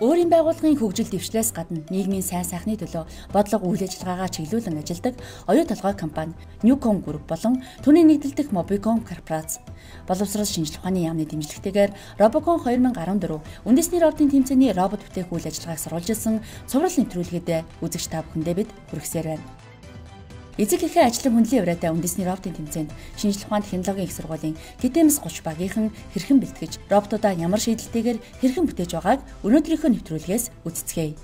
Өөрийн байгууллагын хөгжил дэвшлээс гадна нийгмийн сайн сайхны төлөө бодлого үйл ажиллагаагаа чиглүүлэн ажилдаг оюу толгой компани Newcom Group болон түүний нэгдэлдэх Mobicom корпорац боловсрол шинжилгээ ухааны яамны дэмжлэгтэйгээр Robocon 2014 үндэсний роботын тэмцээний робот бүтээх үйл ажиллагааг сурвалжилсан цуврал нэвтрүүлгээд үзэгч та бүхэндээ бид хүргэсээр байна. Эцэг эхийн ажлын хүнлэлийн явраатай үндэсний роботын тэмцээнд шинжилгээ ухааны технологийн их сургуулийн TTMS 30 багийнхан хэрхэн бэлтгэж роботуудаа ямар шийдэлтэйгээр хэрхэн бүтээж байгааг өнөөдрийнхөө нэвтрүүлгээс үздэцгээе.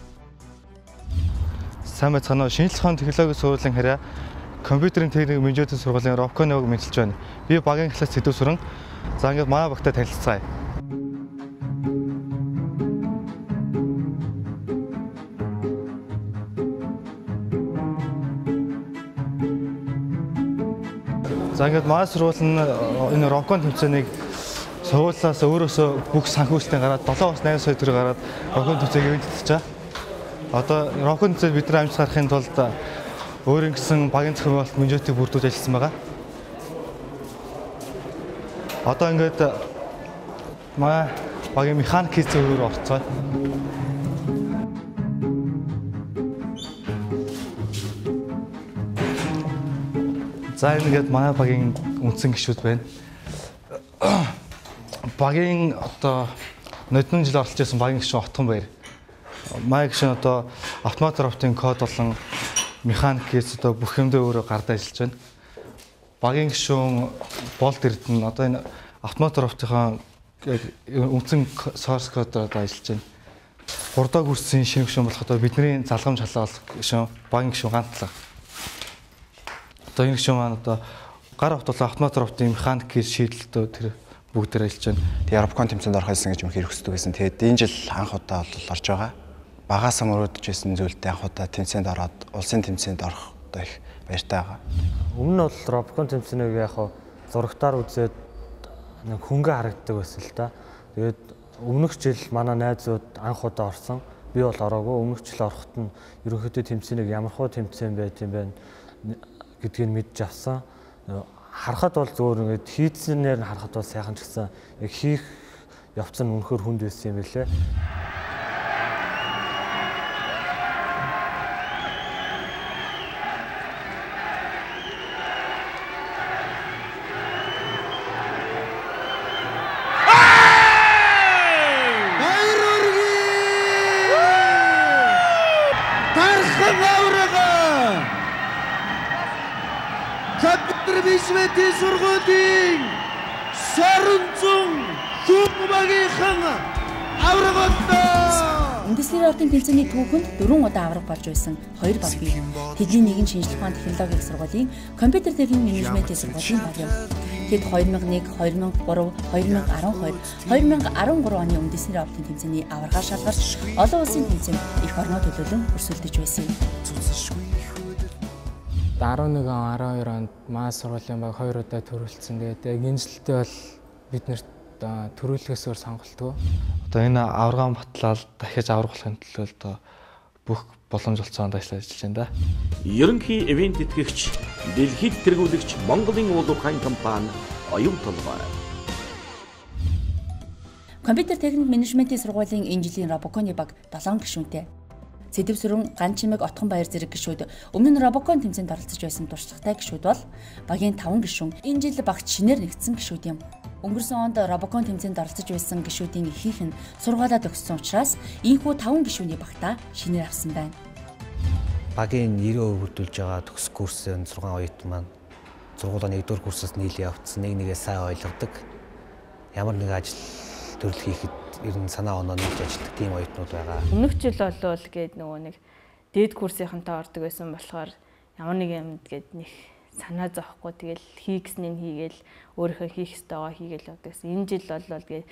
Сайн байцгаана уу? Шинжилгээ ухааны технологийн сургуулийн харьяа компьютерийн техник менежментийн сургуулийн Robocon-ыг мэдчилж байна. Би багийн класс Сэдв Сүрэн. За ингээд манай багтай танилцгаая. За ингээд манай сургууль нь энэ Robocon тэмцээнийг сургуулиас өөрөөсөө бүх санхүүжилтийн гараад 7 бас 8 сая төгрөг гараад Robocon тэмцээг ивэнтэлж байгаа. Одоо Robocon тэмцээнд бид нар амжилт гаргахын тулд өөрийн гэсэн багийн зохион байгуулалт менежментийг бүрдүүлж ажилласан байгаа. Одоо ингээд манай багийн механик хийцээ өөр орцгоо. За ингээд манай багийн үндсэн гишүүд байна. Багийн одоо нодон жил оролцож байсан багийн гишүүн Отхон баяр. Манай гишүүн одоо автомат роботын код болон механик хийц одоо бүх юмдээ өөрөө гардаа ажиллаж байна. Багийн гишүүн Болт Эрдэнэ одоо энэ автомат роботынхаа үндсэн source code-оор ажиллаж байна. 3 дахь курсын шинэ гишүүн болох одоо бидний залгамж халаалах гишүүн багийн гишүүн гантлаа. Одоо энэ гишүүн маань одоо гар автолоо автомат роботын механик хийж шийдэлтөө тэр бүгдээр ажиллаж байна. Тэгээ Robocon тэмцээнд орох хэлсэн гэж юм хэрэг хүсдэг гэсэн. Тэгээд энэ жил анх удаа бол орж байгаа. Багаас мөрөөдөж байсан зүйлтэй анх удаа тэмцээнд ороод улсын тэмцээнд орох одоо их баяртай байгаа. Өмнө нь бол Robocon тэмцээнийг яг зурагтаар үзээд нэг хөнгө харагддаг байсан л да. Тэгээд өмнөх жил манай найзууд анх удаа орсон. Би бол ороогүй. Өмнөх жил ороход нь ерөнхийдөө тэмцээнийг ямархуу тэмцээн байт юм байна гэдгийг мэдж авсан. Харахад бол зөвөр ингээд хийцнээр нь харахад бол сайхан ч гэсэн яг хийх явц нь үнэхээр хүнд байсан юм билээ. Менежментийн сургуулийн Соронзон Сүбагийнхан авраг боллоо. Үндэсний роботын тэмцээний түүхэнд 4 удаа авраг болж байсан 2 баг бий. Тэдний нэг нь шинжилгээ ухааны технологийн сургуулийн компьютер техник менежментийн сургуулийн баг юм. Тэд 2001, 2003, 2012, 2013 оны үндэсний роботын тэмцээний аврагаар шалгарч олон улсын тэмцээнд их орноо төлөөлөн өрсөлдөж байсан юм. 11 он 12 онд манай сургуулийн баг 2 удаа төрүүлсэн. Тэгээд энэ жилдээ бол биднэрт төрүүлэхээсөөр сонголтгүй. Одоо энэ аврагаан батлаад дахиад аврах болохын төлөө бүх боломж олцоонд ажиллаж байна да. Ерөнхий ивент тэтгэгч, дэлхийд тэргүүлэгч Монголын уул уурхайн компани оюун толгой. Компьютер техник менежментийн сургуулийн энэ жилийн Robocon-ы баг 7 гишүүнтэй. Сэдв Сүрэн, Ганчимэг, Отхон баяр зэрэг гишүүд өмнө нь Robocon тэмцээнд оролцож байсан туршлагатай гишүүд бол багийн 5 гишүүн энэ жил багт шинээр нэгдсэн гишүүд юм. Өнгөрсөн онд Robocon тэмцээнд оролцож байсан гишүүдийн ихийнх нь сургаалаа төгссөн учраас ийхүү 5 гишүүний багтаа шинээр авсан байна. Багийн 90% бүрдүүлж байгаа төгс курсын 6 оюутан маань сургуулийн 1-р курсаас нийлээ явцсан нэгээ сайн ойлгодог. Ямар нэг ажил төрөл хийхэд ер нь санаа оноо нэгж ажилладаг тийм оюутнууд байгаа. Өмнөх жил болвол гээд нөгөө нэг дээд курсынхантай ордог байсан болохоор ямар нэг юмд гээд нэг санаа зовхгүй тэгэл хийгснээ хийгээл өөрийнхөө хийх ёстойгоо хийгээл явдаг гэсэн. Энэ жил болвол гээд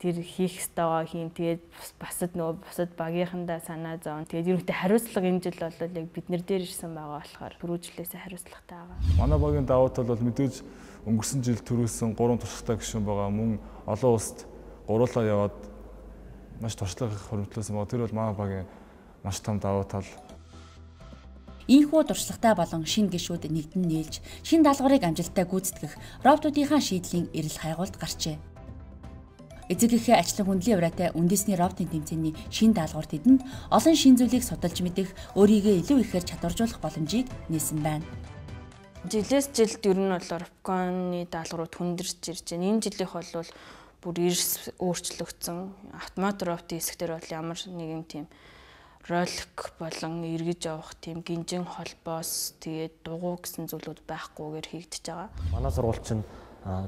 тэр хийх ёстойгоо хийн тэгээд бусад багийнхандаа санаа зовн. Тэгээд ерөнхийдөө хариуцлага энэ жил болвол яг бид нар дээр ирсэн байгаа болохоор түрүү жилээсээ хариуцлагатай байгаа. Манай багийн давуу тал бол мэдээж өнгөрсөн жил төрүүлсэн 3 туршлагатай гишүүн байгаа. Мөн олон улсад гуруулаа яваад маш туршлага их хөрвүүлсэн байгаа. Тэр бол манай багийн маш том давуу тал. Ийхүү туршлагатай болон шинэ гишүүд нэгдэн нээлж, шинэ даалгаврыг амжилттай гүйцэтгэх роботуудынхаа шийдлийн эрэл хайгуулт гарчээ. Эцэг эхээ ачлан хүндлэн явраатай үндэсний роботын тэмцээний шин даалгавар тэдэнд олон шин зүйлийг судалж мэдэх, өөрийгөө илүү ихээр чадваржуулах боломжийг нээсэн байна. Жилээс жилд ер нь бол Ropcon-ы даалгаврууд хүндэрч ирж байна. Энэ жилийнх бол бүр эрс өөрчлөгдсөн. Автомат роботын хэсгээр бол ямар нэгэн тийм ролик болон эргэж явах тийм гинжин холбоос тэгээд дугуй гэсэн зүйлүүд байхгүйгээр хийгдэж байгаа. Манай сургууль чинь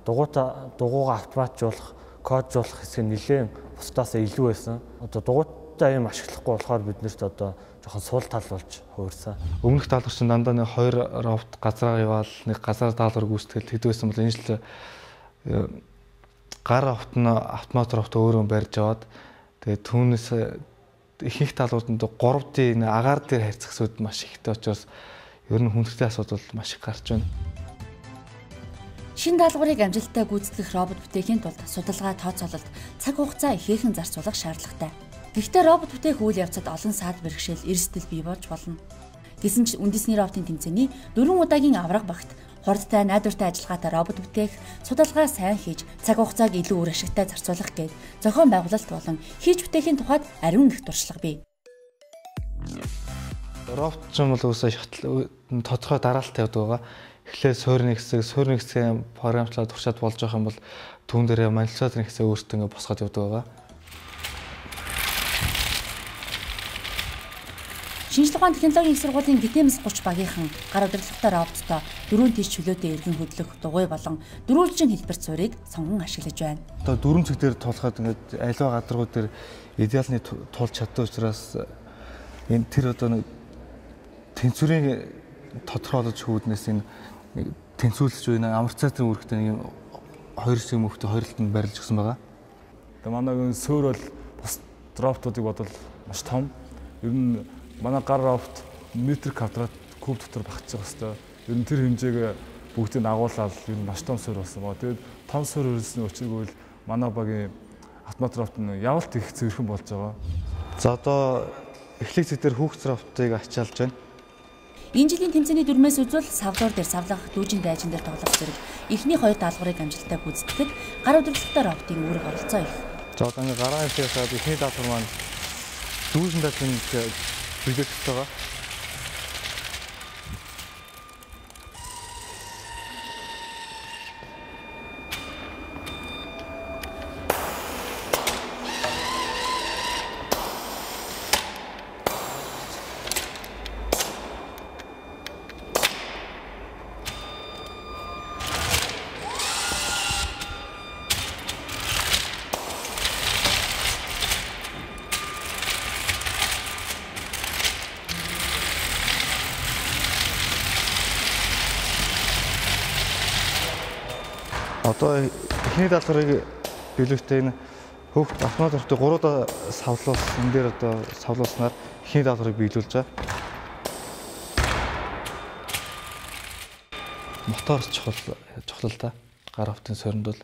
дугуйгаа автоматжуулах, коджуулах хэсэг нь нэлээд бусдаас илүү байсан. Одоо дугуйтай юм ашиглахгүй болохоор биднэрт одоо жоохон суул тал болж хуурсан. Өмнөх даалгавар чинь дандаа нэг 2 робот газраа яваал нэг газар даалгавар гүйцэтгэл хэдвэсэн бол энэ жил гар робот нь автомат робот өөрөө барьж аваад тэгээд түүнээс ихэнх даалгаврууд 3D агаар дээр харьцах зүйл маш ихтэй учраас ер нь хүндэтгэлийн асуудал маш их гарч байна. Шинэ даалгаврыг амжилттай гүйцэтгэх робот бүтээхийн тулд судалгаа тооцоололт цаг хугацаа ихээхэн зарцуулах шаардлагатай. Гэхдээ робот бүтээх үйл явцад олон саад бэрхшээл эрсдэл бий болж болно. Гэсэн ч үндэсний роботын тэмцээний 4 удаагийн авраг багт хурдтай найдвартай ажиллагаатай робот бүтээх, судалгаа сайн хийж, цаг хугацааг илүү үр ашигтай зарцуулах гээд зохион байгуулалт болон хийж бүтээхийн тухайд ариун их туршлага бий. Робот ч юм бол үсээ шатал тодорхой дараалттай явдаг байгаа. Эхлээд суурны хэсгийн програмчлаад туршаад болж байгаа юм бол түүн дээрээ манипуляторын хэсэг өөртөө ингэ босгоод явдаг байгаа. Шинжлэх ухааны технологийн их сургуулийн Гитэмс 30 багийнхан гар удирдлагатай роботтой 4 тийш чөлөөтэй эргэн хөдлөх дугуй болон дөрвөлжин хэлбэрт суурийг сонгон ашиглаж байна. Одоо дөрвөн цэг дээр тулахад ингээд аливаа гадаргууд дээр идеалны тулж чаддаг учраас энэ тэр одоо нэг тэнцвэрийн тодорхойлож хүүднээс энэ тэнцвүүлж байна. Амортизаторын үүрэгтэй нэг 2 хэсэг мөвхтэй хоёрлолтод барилж өгсөн байгаа. Тэгээ манайгийн суур бол бас роботуудыг бодвол маш том. Ер нь манай гар робот метр квадрат куб дотор багтчих хэвээр. Ер нь тэр хэмжээг бүгдийг агуулаад ер нь маш том суур болсон байгаа. Тэгээд том суур өрөөсний учиргүй л манай багийн автомат робот нь явалт их зөвхөн болж байгаа. За одоо эхлэх зэг дээр хүүхд роботыг ачаалж байна. Энэ жилийн тэмцээний дүрмээс үзвэл савлуур дээр савлах, дүүжин дайжин дээр тоглох зэрэг эхний 2 даалгаврыг амжилттай гүйцэтгэхэд гар удирдлагатай роботын үүрэг оролцоо их. За одоо ингээ гараа хэмжээсээд эхний даалгавар маань дүүжин дайжин бүлэгдэж байгаа. Одоо эхний даалгаврыг биелүүлэхдээ энэ хүүхд автомат робот 3 удаа савлуулсан. Энэ дээр одоо савлуулснаар эхний даалгаврыг биелүүлж байгаа. Мотор чухал та. Гар роботын суурьнд бол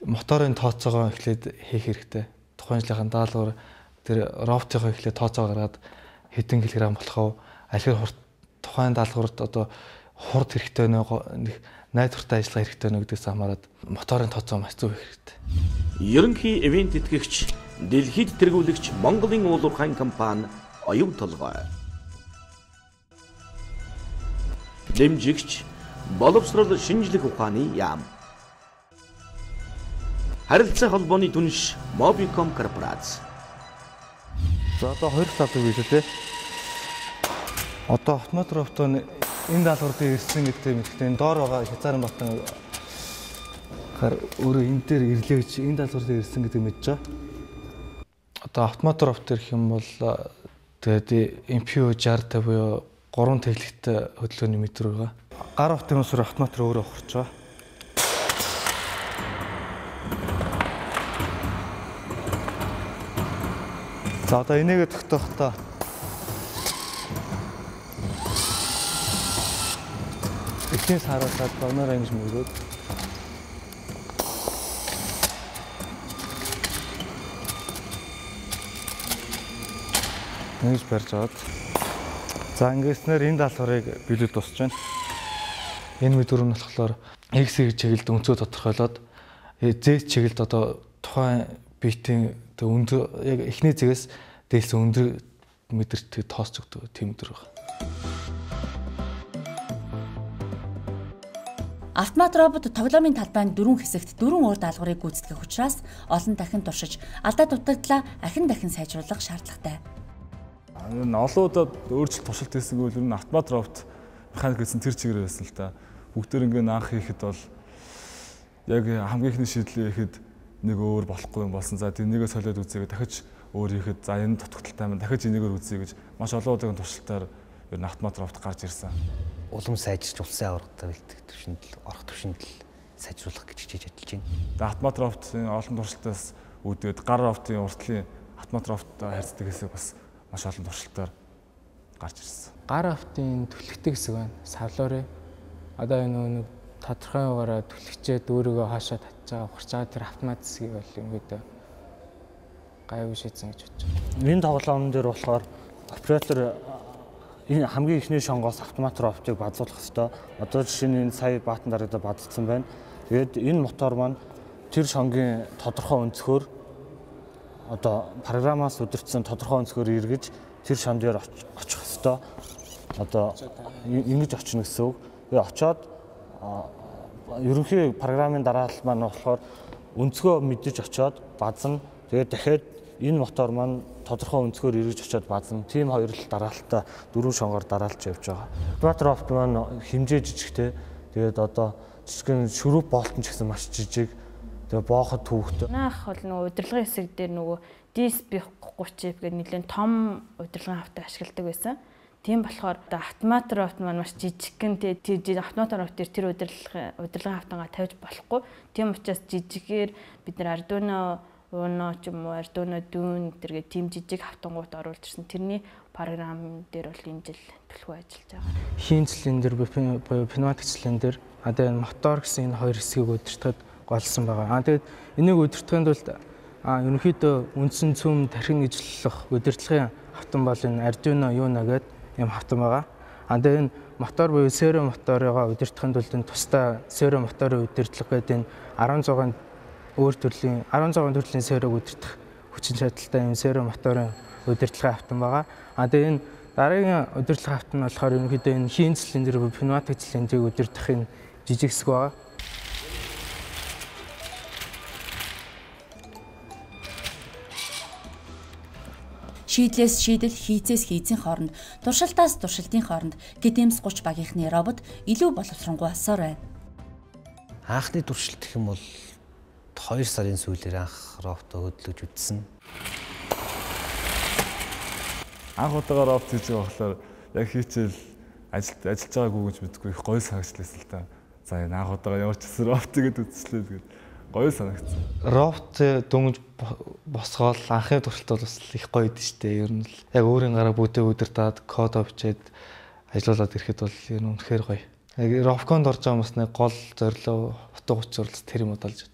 моторын тооцоогоо эхлээд хийх хэрэгтэй. Тухайн жилийн даалгавар тэр роботынхоо эхлээд тооцоо гаргаад хэдэн килограмм болох вэ? Алхир тухайн даалгаварт одоо хурд хэрэгтэй нэ найдвартай ажиллах хэрэгтэй нэ гэдгээс хамаарат моторын тооцоо маш зөв хэрэгтэй. Ерөнхий ивент тэтгэгч, дэлхийд тэргүүлэгч Монголын уулуурхайн компани оюун толгой. Дэмжигч, боловсрол шинжлэх ухааны яам. Харилцаа холбооны түнш Mobicom корпорац. За одоо 2 даалгаврыг биелүүлээ. Одоо автомат роботын энэ даалгавар дээр ирсэн гэдэг мэдээ доор байгаа Хязаарын Батан хар өөрөө энэ дээр ирлээ гэж энэ даалгавар дээр ирсэн гэдэг мэдэж байгаа. Одоо автомат робот гэх юм бол тэгээд MPU 60 буюу 3 теглэгтэй хөдөлгөөний метр байгаа. Гар роботын усруу автомат өөрөө ухарч байгаа. За одоо энийгээ тогтоохтой эхний сараасаад доноор ингэж мөргөөд ингэж барьж аваад за ингэснээр энэ даалгаврыг биелүүлж дуусч байна. Энэ мэд дөрөв нь болохоор X чиглэлд өнцөө тодорхойлоод Z чиглэлд одоо тухайн битийн өндөр яг эхний зэгээс дээлсэн өндөр мэдэрч тоосч өгдөг тийм өдөр байна. Автомат робот тоглоомын талбайд 4 хэсэгт 4 уур даалгаврыг гүйцэтгэх учраас олон дахин туршиж алдаа дутагдлаа ахин дахин сайжруулах шаардлагатай. Олон удаад өөрчлөлт туршилт хийсэнгүй л ер нь автомат робот механик гэсэн тэр чигээр байсан л та. Бүгдээр ингээд анх хийхэд бол яг хамгийн ихний шийдлээ хийхэд нэг өөр болохгүй юм болсон. За тэрнийгээ солиод үзье дахиж өөр хийхэд за энэ дутагдaltaй маань дахиж энийгээр үзье гэж маш олон удаагийн туршилтаар ер нь автомат робот гарч ирсэн. Улам сайжирч улсын аваргатай бэлтгэх төвшөнд орох төвшөнд сайжруулах гэж хичээж ажиллаж байна. Автомат роботын олон туршилтаас үүдээд гар роботын уртлын автомат роботтой харьцдаг хэсэг бас маш олон туршилтаар гарч ирсэн. Гар роботын түлхдэг хэсэг байна. Савлуурын одоо энэ нэг тодорхой байгаараа түлхчээд өөрийгөө хаашаа татж байгаа ухарч байгаа тэр автомат хэсгийг бол ингээд гайгүй шийдсэн гэж бодож байна. Энэ тоглоомн дээр болохоор оператор энэ хамгийн ихний шонгоос автомат роботыг базуулах ёстой. Одоо жишээ нь энэ сая баатан дарагдаа базцсан байна. Тэгээд энэ мотор маань тэр шонгийн тодорхой өнцгөр одоо програмаас удирдсан тодорхой өнцгөр эргэж тэр шон дээр очих ёстой. Одоо ингэж очно гэсэн үг. Тэгээд очоод ерөнхий програмын дараалал маань болохоор өнцгөө мэдэж очоод базна. Тэгээд дахиад энэ мотор маань тодорхой өнцгөр эргэж очиод базна. Тим хоёр л дараалтаа 4 шонгоор дараалж явж байгаа. Автомат робот маань хэмжээ жижигтэй. Тэгээд одоо жижигэн шүрүүп болтон ч гэсэн маш жижиг. Тэгээд бооход төвөгтэй. Наах бол нөгөө удирдлагын хэсэг дээр нөгөө DSP-30 гэдэг нэлээд том удирдлагын автыг ашигладаг байсан. Тийм болохоор автомат робот маань маш жижигхэн тэр автомат робот тэр удирдлагын автангаа тавьж болохгүй. Тийм учраас жижигээр бид нар Arduino Uno ч юм уу Arduino Dune тэргээ тийм жижиг автангууд оруулж ирсэн. Тэрний програм дээр бол энэ жил төлхөө ажиллаж байгаа. Хийн цилиндр буюу пневматик цилиндр одоо энэ мотор гэсэн энэ хоёр хэсгийг удирдахад голсон байгаа. Тэгээд энийг удирдахын тулд ерөнхийдөө үндсэн цөм тархин нийцлэх удирдлагын автан бол энэ Arduino Uno гэдэг юм автан байгаа. Тэгээд энэ мотор буюу серво моторыгоо удирдахын тулд энэ тусдаа серво моторын удирдлага гэдэг энэ 16 өөр төрлийн 16 төрлийн сервог удирдах хүчин чадалтай юм серво моторын удирдлагын автан байгаа. Тэгээд энэ дараагийн удирдлагын автан нь болохоор ерөнхийдөө энэ хийн цилиндр буюу пневматик цилиндрийг удирдах энэ жижиг хэсэг байгаа. Шийдлээс шийдэл, хийцээс хийцийн хооронд, туршилтаас туршилтын хооронд GTMS 30 багийнхны робот илүү боловсронгуй болсоор байна. Анхны туршилт гэх юм бол 2 сарын сүүлээр анх роботоо хөдлөж үзсэн. Анх удаага робот хийж байгаа болохоор яг хийчихэл ажиллаж байгаагүй гэж мэдгүй их гоё санагчлаа л та. За энэ анх удаага ямар ч гэсэн робот гэдэг үзслээ тэгээд гоё санагдсан. Робот дөнгөж босгоол анхны туршилт бол бас их гоё идэв штэ. Ер нь л яг өөрийн гараа бүтээ удирдаад код бичээд ажиллаулаад ирэхэд бол ер нь үнэхээр гоё. Яг Робконд орж байгаа юмс нэг гол зорилго утга учир тэр юм удалж.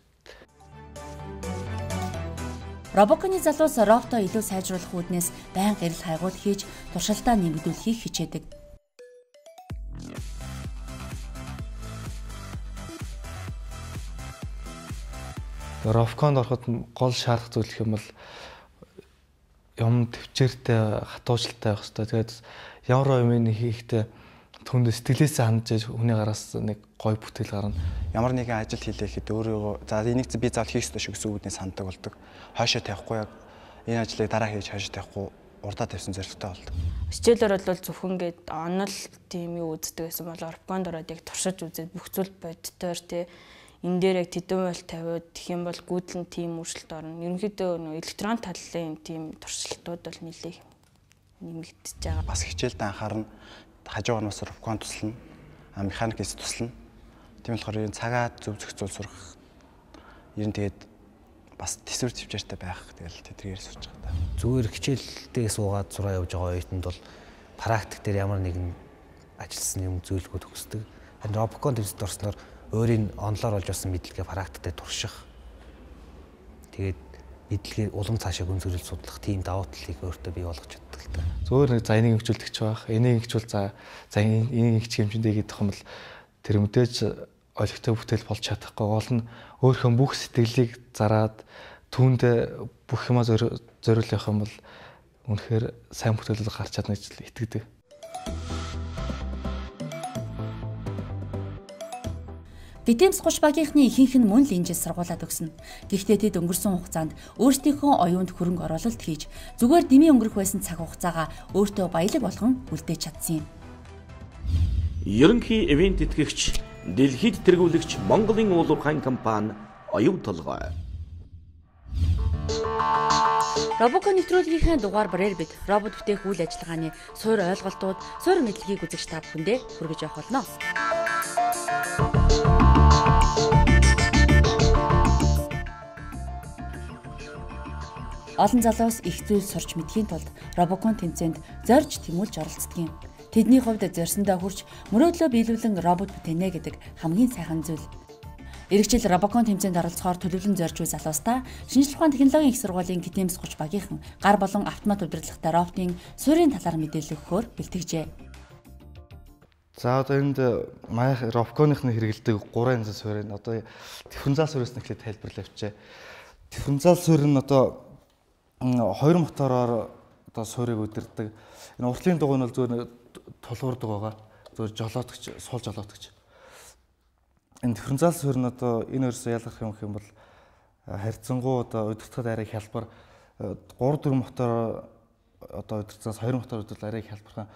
Робоконы залуус роботоо илүү сайжруулах үүднээс байнга гэрэл хайгуул хийж туршилтаа нэмэгдүүлэхийг хичээдэг. Робоконд ороход гол шаардах зүйл юм бол юм төвчээртэй хатуужлалтай байх хэрэгтэй. Тэгээд ямар юмыг хийхдээ түнд сэтгэлээсээ хандж хүний гараас нэг гой бүтээл гарна. Ямар нэгэн ажил хийлээхэд өөрийгөө за энийг би заавал хийх ёстой шүү гэсэн үүднээс ханддаг болдог. Хойшоо тавихгүй яг энэ ажлыг дараа хийж хойшоо тавихгүй урдаа тавьсан зорилготой болдог. Хичээлээр бол зөвхөн гээд онол тийм юу үздэг гэсэн бол Робоконд ороод яг туршиж үзээд бүх зүйл бодтоор те энэ дээр яг тэдэн бол тавиуд гэх юм бол гүйдлэн тийм өөрчлөлт орно. Ерөнхийдөө нөө электрон таллын тийм туршилтууд бол нэлээд нэмэгдэж байгаа. Бас хичээлд анхаарна. Хажуугаар нь бас Робокон туслана. Механикс туслана. Тийм болохоор энэ цагаа зөв зохицуул сурах. Ер нь тэгээд бас төсвөр төвчээртэй байх. Тэгэл тэдгээр сурч байгаа та. Зүгээр хичээлдээ суугаад сураа явж байгаа оюутанд бол практик дээр ямар нэгэн ажилласан юм зөвлөгөө төгсдөг. Харин Робокон төвсөд орсноор өөрийн онлоор олж авсан мэдлэгээ практиктэй турших. Тэгээд мэдлэгээ улам цаашаа гүнзгийрэл судлах тийм давуу талыг өөртөө бий болгож чаддаг л та. Зөөр нэг за энийг хөгжүүлдэг байх. Энийг хөгжүүл за энийг хөгжих хэмжээндээ гэдэг юм бол тэр мэдээж олигтой бүтээл болж чадахгүй гол нь өөрийнхөө бүх сэтгэлийг зараад түүндээ бүх юмаа зориулах юм бол үнэхээр сайн бүтээлэл гарч чадна гэж итгэдэг. Гэтэмс 30 багийнхны ихэнх нь мөн л энэ жил сургуулаа төгснө. Гэхдээ тэд өнгөрсөн хугацаанд өөрсдийнхөө оюунд хөрөнгө оруулалт хийж зүгээр дэмий өнгөрөх байсан цаг хугацаагаа өөртөө баялаг болгон үлдээж чадсан юм. Ерөнхий ивент тэтгэгч, дэлхийд тэргүүлэгч Монголын уулуурхайн компани оюун толгой. Робокон нэвтрүүлгийнхээ дугаар бараар бид робот бүтээх үйл ажиллагааны суур ойлголтууд, суур мэдлэгийг үзэж та бүхэндээ хүргэж явах болно. Олон залуус их зүйл сурч мэдхийн тулд Робокон тэмцээнд зорж тэмүүлж оролцдог юм. Тэдний хувьд зорьсондоо хүрч мөрөөдлөө биелүүлэн робот бүтээнэ гэдэг хамгийн сайхан зүйл. Иргэжил Робокон тэмцээнд оролцохоор төлөвлөн зорж буй залуустаа шинжлэх ухааны технологийн их сургуулийн Гэтэмс 30 багийнхан гар болон автомат удирдлагатай роботын суурийн талаар мэдээлэл өгөхөөр бэлтгэжээ. За одоо энд маяг Робоконыхны хэрэгэлдэг 3 янзын суурь нь одоо дифференциал суурьс нэхлээд тайлбарлаж авчээ. Дифференциал суурь нь одоо 2 мотороор одоо суурийг удирддаг. Энэ уртлын дугуй нь бол зөвхөн тулгуурдаг байгаа. Зөвхөн жолоодогч, суул жолоодогч. Энэ дифференциал суурь нь одоо энэ хоёрсоо ялгах юм бол харьцангуй одоо удирдахад арай хялбар 3-4 мотор одоо удирдсанаас 2 мотор удирдал арай хялбархан.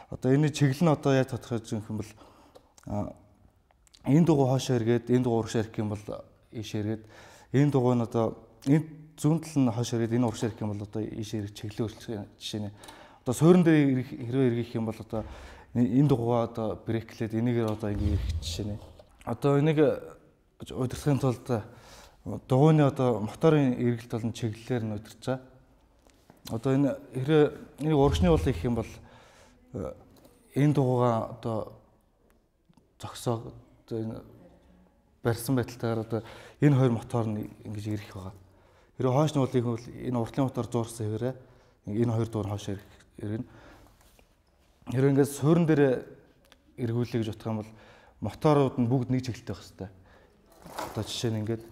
Одоо энэ чиглэл нь одоо яаж тодорхойлж байгаа юм бол энэ дугуй хоошоо эргээд энэ дугуй урагшаа ирэх юм бол ийш эргээд энэ дугуй нь одоо энэ зүүн тал нь хойш ирээд энэ урагшаа ирэх юм бол одоо ийш ирэх чиглэлээ өөрчлөх жишээ нь. Одоо суурин дээр хэрвээ эргэх юм бол одоо энэ дугуйгаа одоо брэклээд энийгээр одоо ингэ ирэх жишээ нь. Одоо энийг удирдахын тулд дугуйны одоо моторын эргэлт болон чиглэлээр нь удирч байгаа. Одоо энэ хэрвээ энийг урагшны уул хийх юм бол энэ дугуйгаа одоо зогсоог одоо энэ барьсан байдалтайгаар одоо энэ хоёр мотор нь ингэж ирэх байгаа. Хэрвээ хойшны уулыг хөл энэ уртлын мотор зуурсан хэвээрээ энэ хоёр дугаар хойш ирнэ. Хэрвээ ингээд суурин дээр эргүүлээ гэж бодох юм бол моторууд нь бүгд нэг чиглэлтэй байх хэрэгтэй. Одоо жишээ нь ингээд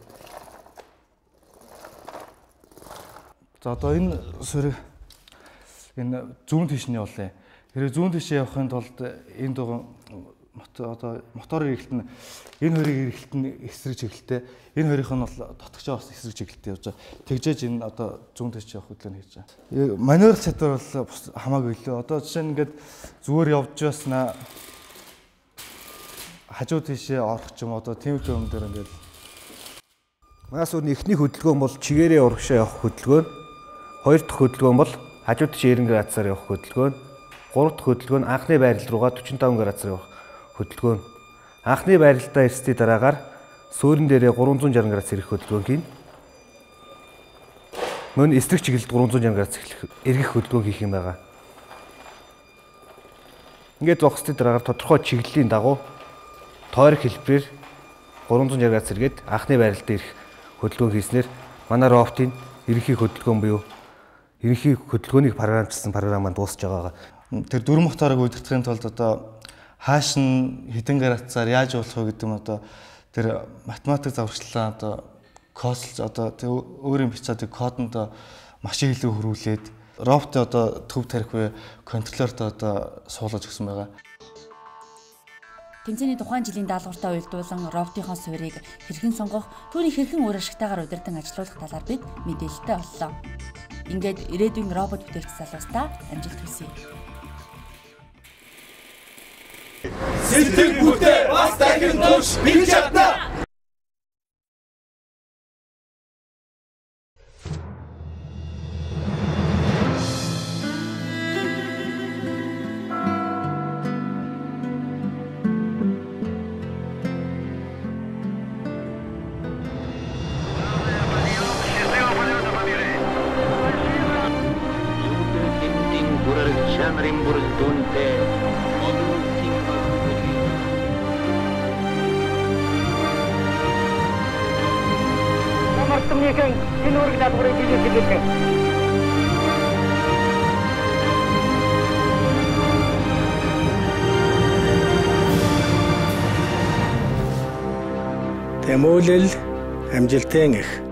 за одоо энэ суурийг энэ зүүн тийш нь явуулъя. Хэрвээ зүүн тийшээ явахын тулд энэ дугаар одоо моторын эргэлт нь энэ хоёрын эргэлт нь эсрэг чиглэлтэй, энэ хоёрынх нь бол дотгошоо бас эсрэг чиглэлтэй явж байгаа. Тэгжээж энэ одоо зүүн тийш явах хөдөлгөөн хийж байгаа. Маневр чадвар бол хамаагүй лөө. Одоо жишээ нь ингээд зүгээр явж байснаа хажуу тийшээ орох ч юм одоо тийм юм дээр ингээд манаас өөр эхний хөдөлгөөн бол чигээрээ урагшаа явах хөдөлгөөн, хоёр дахь хөдөлгөөн бол хажуу тийш 90 градусаар явах хөдөлгөөн, гурав дахь хөдөлгөөн анхны байрал руугаа 45 градусаар явах хөдөлгөөн. Анхны байралтаа ирсний дараагаар суурин дээрээ 360 градус ирэх хөдөлгөөн хийн. Мөн эсрэг чиглэлд 360 градус эргэх хөдөлгөөн хийх юм байгаа. Ингээд зогсны дараагаар тодорхой чиглэлийн дагуу тойрог хэлбэрээр 360 градус эргээд анхны байралтаа ирэх хөдөлгөөн хийснээр манай роботын ерөнхий хөдөлгөөн буюу ерөнхий хөдөлгөөнийг програмчилсан програм маань дуусж байгаа. Тэр 4 моторыг удирдахын тулд одоо хааш нь хэдэн градусаар яаж явуулах вэ гэдэг нь одоо тэр математик завхарчлалаа одоо кодс одоо өөрийн бичээдэг кодонд маш илүү хөрвүүлээд роботыг одоо төв тарих буюу контроллерт одоо суулгаж өгсөн байгаа. Тэмцээний тухайн жилийн даалгавартай уялдуулан роботынхоо суурийг хэрхэн сонгох, түүнийг хэрхэн үр ашигтайгаар удирдан ажилуулах талаар бид мэдээлэлтэй боллоо. Ингээд ирээдүйн робот бүтээгч залуустаа амжилт хүсье. Сэтгэл бүтээ бас дахин төвш бий чадна. Тэмүүлэл амжилтын их